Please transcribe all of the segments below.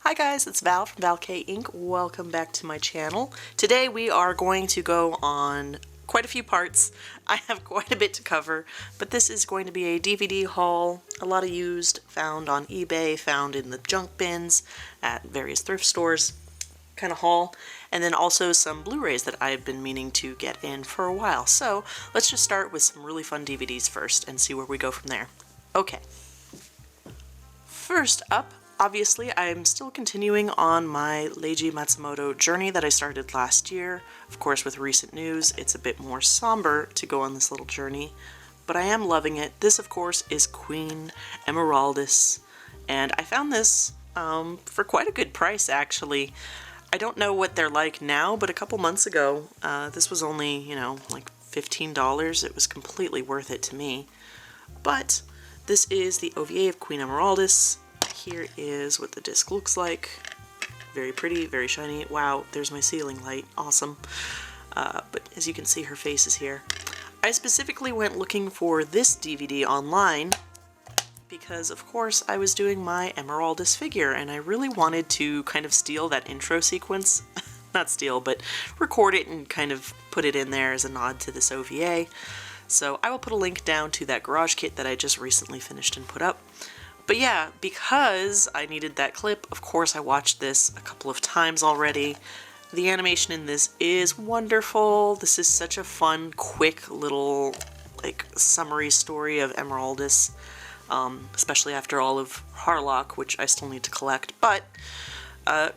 Hi guys, it's Val from ValKayInk. Welcome back to my channel. Today we are going to go on quite a few parts. I have quite a bit to cover, but this is going to be a DVD haul, a lot of used, found on eBay, found in the junk bins, at various thrift stores kind of haul, and then also some Blu-rays that I've been meaning to get in for a while. So let's just start with some really fun DVDs first and see where we go from there. Okay. First up, obviously, I'm still continuing on my Leiji Matsumoto journey that I started last year. Of course, with recent news, it's a bit more somber to go on this little journey, but I am loving it. This, of course, is Queen Emeraldus, and I found this for quite a good price, actually. I don't know what they're like now, but a couple months ago, this was only, like $15. It was completely worth it to me. But this is the OVA of Queen Emeraldus. Here is what the disc looks like. Very pretty, very shiny. Wow, there's my ceiling light. Awesome. But as you can see, her face is here. I specifically went looking for this DVD online because, of course, I was doing my Emeraldus figure, and I really wanted to kind of steal that intro sequence. Not steal, but record it and kind of put it in there as a nod to this OVA. So I will put a link down to that garage kit that I just recently finished and put up. But yeah, because I needed that clip, of course I watched this a couple of times already. The animation in this is wonderful. This is such a fun, quick little summary story of Emeraldus, especially after all of Harlock, which I still need to collect. But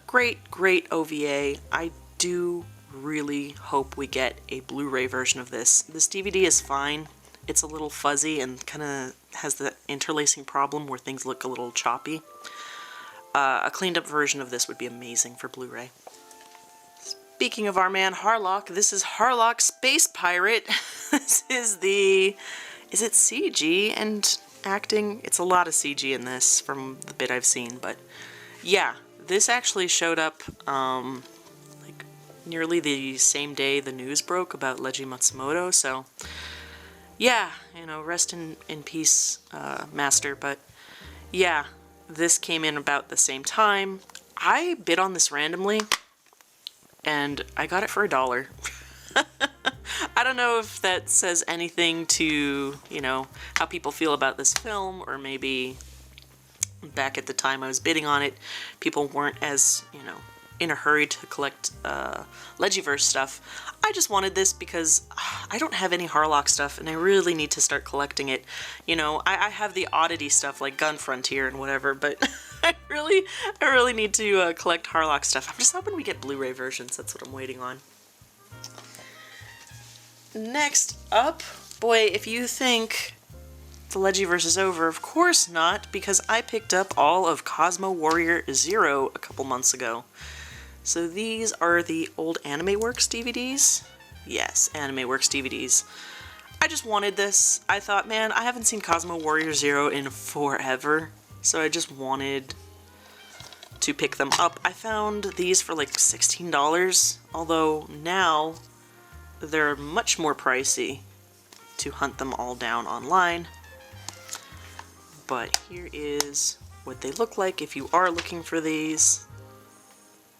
great OVA. I do really hope we get a Blu-ray version of this. This DVD is fine. It's a little fuzzy and kind of has the interlacing problem where things look a little choppy. A cleaned up version of this would be amazing for Blu-ray. Speaking of our man Harlock, this is Harlock Space Pirate. This is is it CG and acting? It's a lot of CG in this from the bit I've seen, but yeah, this actually showed up nearly the same day the news broke about Leiji Matsumoto, so yeah, rest in peace, Master. But yeah, this came in about the same time. I bid on this randomly, and I got it for $1. I don't know if that says anything to, how people feel about this film, or maybe back at the time I was bidding on it, people weren't as, in a hurry to collect Legiverse stuff. I just wanted this because I don't have any Harlock stuff, and I really need to start collecting it. I have the oddity stuff like Gun Frontier and whatever, but I really need to collect Harlock stuff. I'm just hoping we get Blu-ray versions. That's what I'm waiting on. Next up, boy, if you think the Legiverse is over, of course not, because I picked up all of Cosmo Warrior Zero a couple months ago. So these are the old Anime Works DVDs. Yes, Anime Works DVDs. I just wanted this. I thought, man, I haven't seen Cosmo Warrior Zero in forever, so I just wanted to pick them up. I found these for like $16, although now they're much more pricey to hunt them all down online. But here is what they look like if you are looking for these.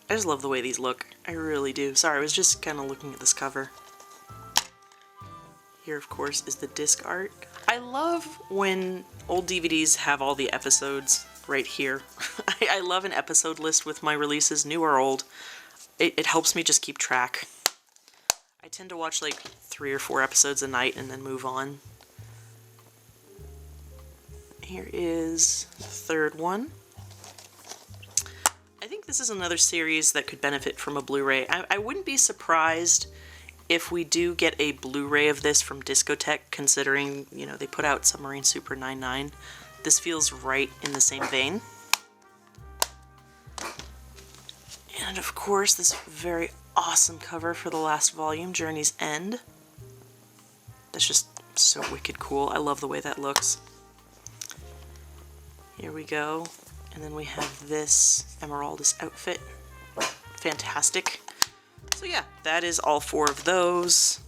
I just love the way these look. I really do. Sorry, I was just kind of looking at this cover. Here, of course, is the disc art. I love when old DVDs have all the episodes right here. I love an episode list with my releases, new or old. It helps me just keep track. I tend to watch like 3 or 4 episodes a night and then move on. Here is the third one. I think this is another series that could benefit from a Blu-ray. I wouldn't be surprised if we do get a Blu-ray of this from Discotek, considering, they put out Submarine Super 99. This feels right in the same vein. And of course, this very awesome cover for the last volume, Journey's End. That's just so wicked cool. I love the way that looks. Here we go. And then we have this Emeraldus outfit. Fantastic. So yeah, that is all 4 of those.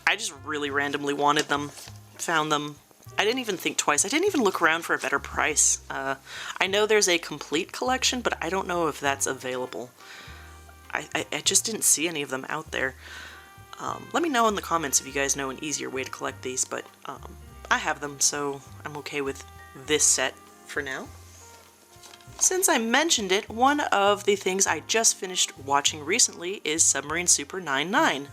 I just really randomly wanted them, found them, I didn't even think twice. I didn't even look around for a better price. I know there's a complete collection, but I don't know if that's available. I just didn't see any of them out there. Let me know in the comments if you guys know an easier way to collect these, but I have them, so I'm okay with this set for now. Since I mentioned it, one of the things I just finished watching recently is Submarine Super 99.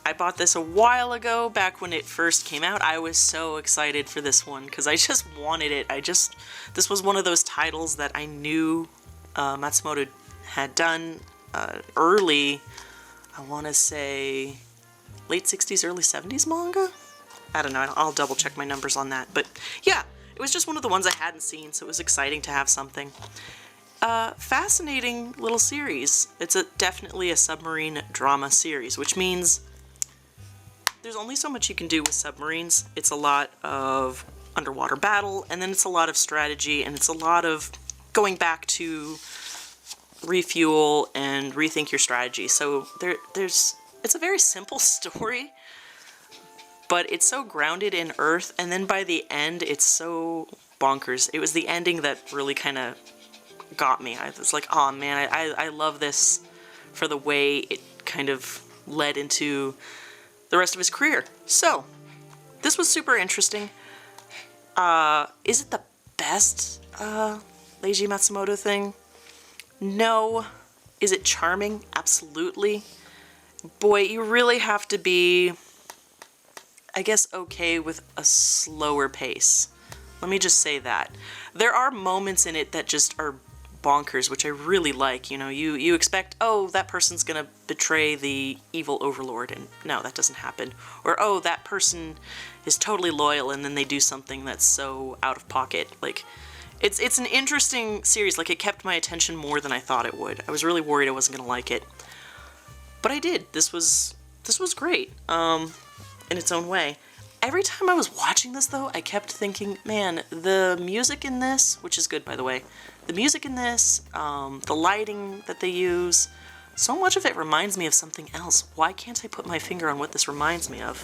I bought this a while ago, back when it first came out. I was so excited for this one because I just wanted it. This was one of those titles that I knew Matsumoto had done early, I want to say late 60s, early 70s manga? I don't know, I'll double check my numbers on that. But yeah, it was just one of the ones I hadn't seen, so it was exciting to have something. Fascinating little series. It's definitely a submarine drama series, which means there's only so much you can do with submarines. It's a lot of underwater battle, and then it's a lot of strategy, and it's a lot of going back to refuel and rethink your strategy. So it's a very simple story, but it's so grounded in Earth, and then by the end, it's so bonkers. It was the ending that really kind of got me. I was like, oh man, I love this for the way it kind of led into the rest of his career. So, this was super interesting. Is it the best Leiji Matsumoto thing? No. Is it charming? Absolutely. Boy, you really have to be, I guess, okay with a slower pace. Let me just say that. There are moments in it that just are bonkers, which I really like. You know, you expect, oh, that person's gonna betray the evil overlord, and no, that doesn't happen. Or, oh, that person is totally loyal, and then they do something that's so out of pocket. Like, it's an interesting series. Like, it kept my attention more than I thought it would. I was really worried I wasn't gonna like it. But I did. This was great, in its own way. Every time I was watching this, though, I kept thinking, man, the music in this, which is good, by the way, the music in this, the lighting that they use, so much of it reminds me of something else. Why can't I put my finger on what this reminds me of?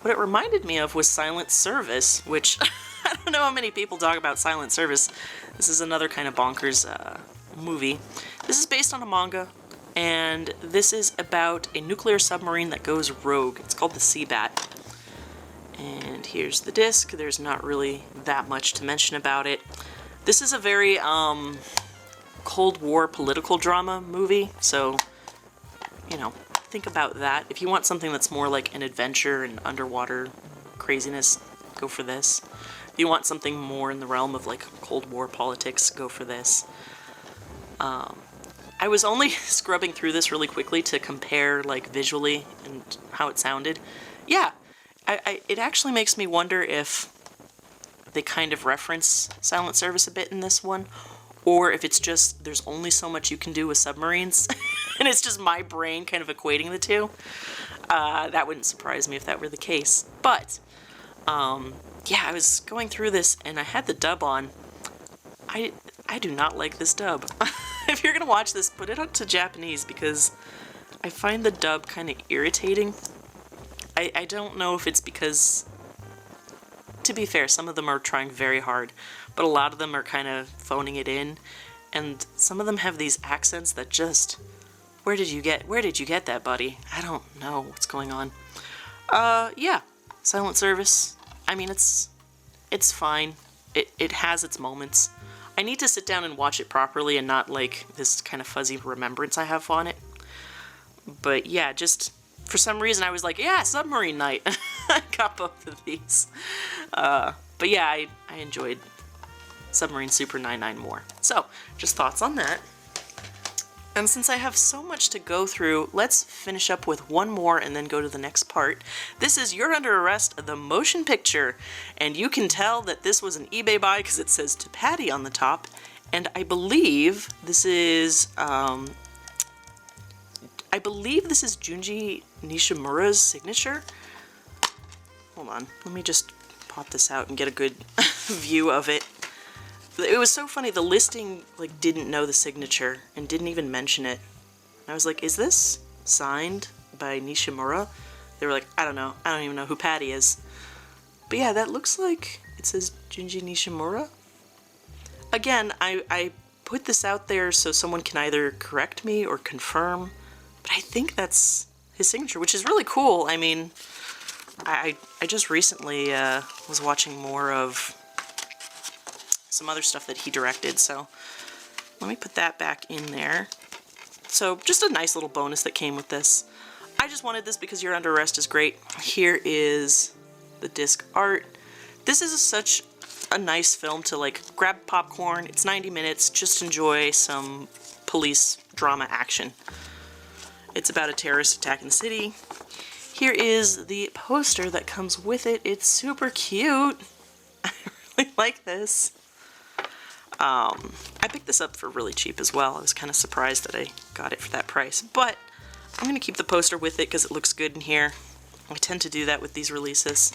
What it reminded me of was Silent Service, which I don't know how many people talk about Silent Service. This is another kind of bonkers movie. This is based on a manga, and this is about a nuclear submarine that goes rogue. It's called the Seabat. And here's the disc. There's not really that much to mention about it. This is a very Cold War political drama movie, so, you know, think about that. If you want something that's more like an adventure and underwater craziness, go for this. If you want something more in the realm of like Cold War politics, go for this. I was only scrubbing through this really quickly to compare like visually and how it sounded. Yeah, it actually makes me wonder if they kind of reference Silent Service a bit in this one, or if it's just there's only so much you can do with submarines, and it's just my brain kind of equating the two. That wouldn't surprise me if that were the case. But, yeah, I was going through this, and I had the dub on. I do not like this dub. If you're gonna watch this, put it up to Japanese, because I find the dub kind of irritating. I don't know if it's because, to be fair, some of them are trying very hard, but a lot of them are kind of phoning it in, and some of them have these accents that just, where did you get that, buddy? I don't know what's going on. Yeah, Silent Service. I mean, it's fine. It has its moments. I need to sit down and watch it properly and not like this kind of fuzzy remembrance I have on it. But yeah, just for some reason I was like, yeah, Submarine Night. I got both of these. But yeah, I enjoyed Submarine Super 99 more. So, just thoughts on that. And since I have so much to go through, let's finish up with one more and then go to the next part. This is You're Under Arrest, the motion picture. And you can tell that this was an eBay buy because it says To Patty on the top. And I believe this is, Junji Nishimura's signature. Hold on, let me just pop this out and get a good view of it. It was so funny, the listing like didn't know the signature and didn't even mention it. I was like, is this signed by Nishimura? They were like, I don't know, I don't even know who Patty is. But yeah, that looks like it says Junji Nishimura. Again, I put this out there so someone can either correct me or confirm, but I think that's his signature, which is really cool. I mean, I just recently was watching more of some other stuff that he directed, so let me put that back in there. So just a nice little bonus that came with this. I just wanted this because You're Under Arrest is great. Here is the disc art. This is such a nice film to like grab popcorn. It's 90 minutes, just enjoy some police drama action. It's about a terrorist attack in the city. Here is the poster that comes with it. It's super cute. I really like this. I picked this up for really cheap as well. I was kind of surprised that I got it for that price, but I'm going to keep the poster with it because it looks good in here. I tend to do that with these releases.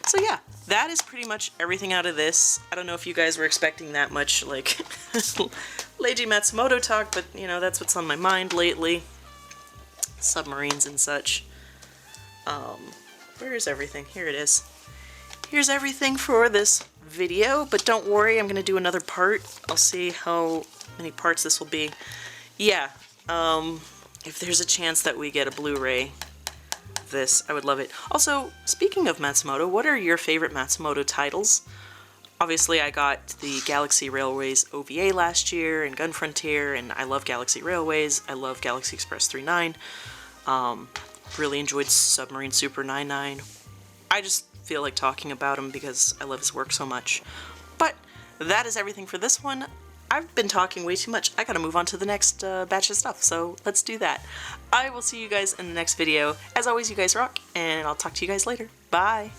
So yeah, that is pretty much everything out of this. I don't know if you guys were expecting that much, like, Leiji Matsumoto talk, but, you know, that's what's on my mind lately. Submarines and such. Where is everything? Here it is. Here's everything for this video, but don't worry, I'm gonna do another part. I'll see how many parts this will be. Yeah, if there's a chance that we get a Blu-ray of this, I would love it. Also, speaking of Matsumoto, what are your favorite Matsumoto titles? Obviously, I got the Galaxy Railways OVA last year, and Gun Frontier, and I love Galaxy Railways. I love Galaxy Express 39. Really enjoyed Submarine Super 99. I just feel like talking about him because I love his work so much. But that is everything for this one. I've been talking way too much. I gotta move on to the next batch of stuff, so let's do that. I will see you guys in the next video. As always, you guys rock, and I'll talk to you guys later. Bye!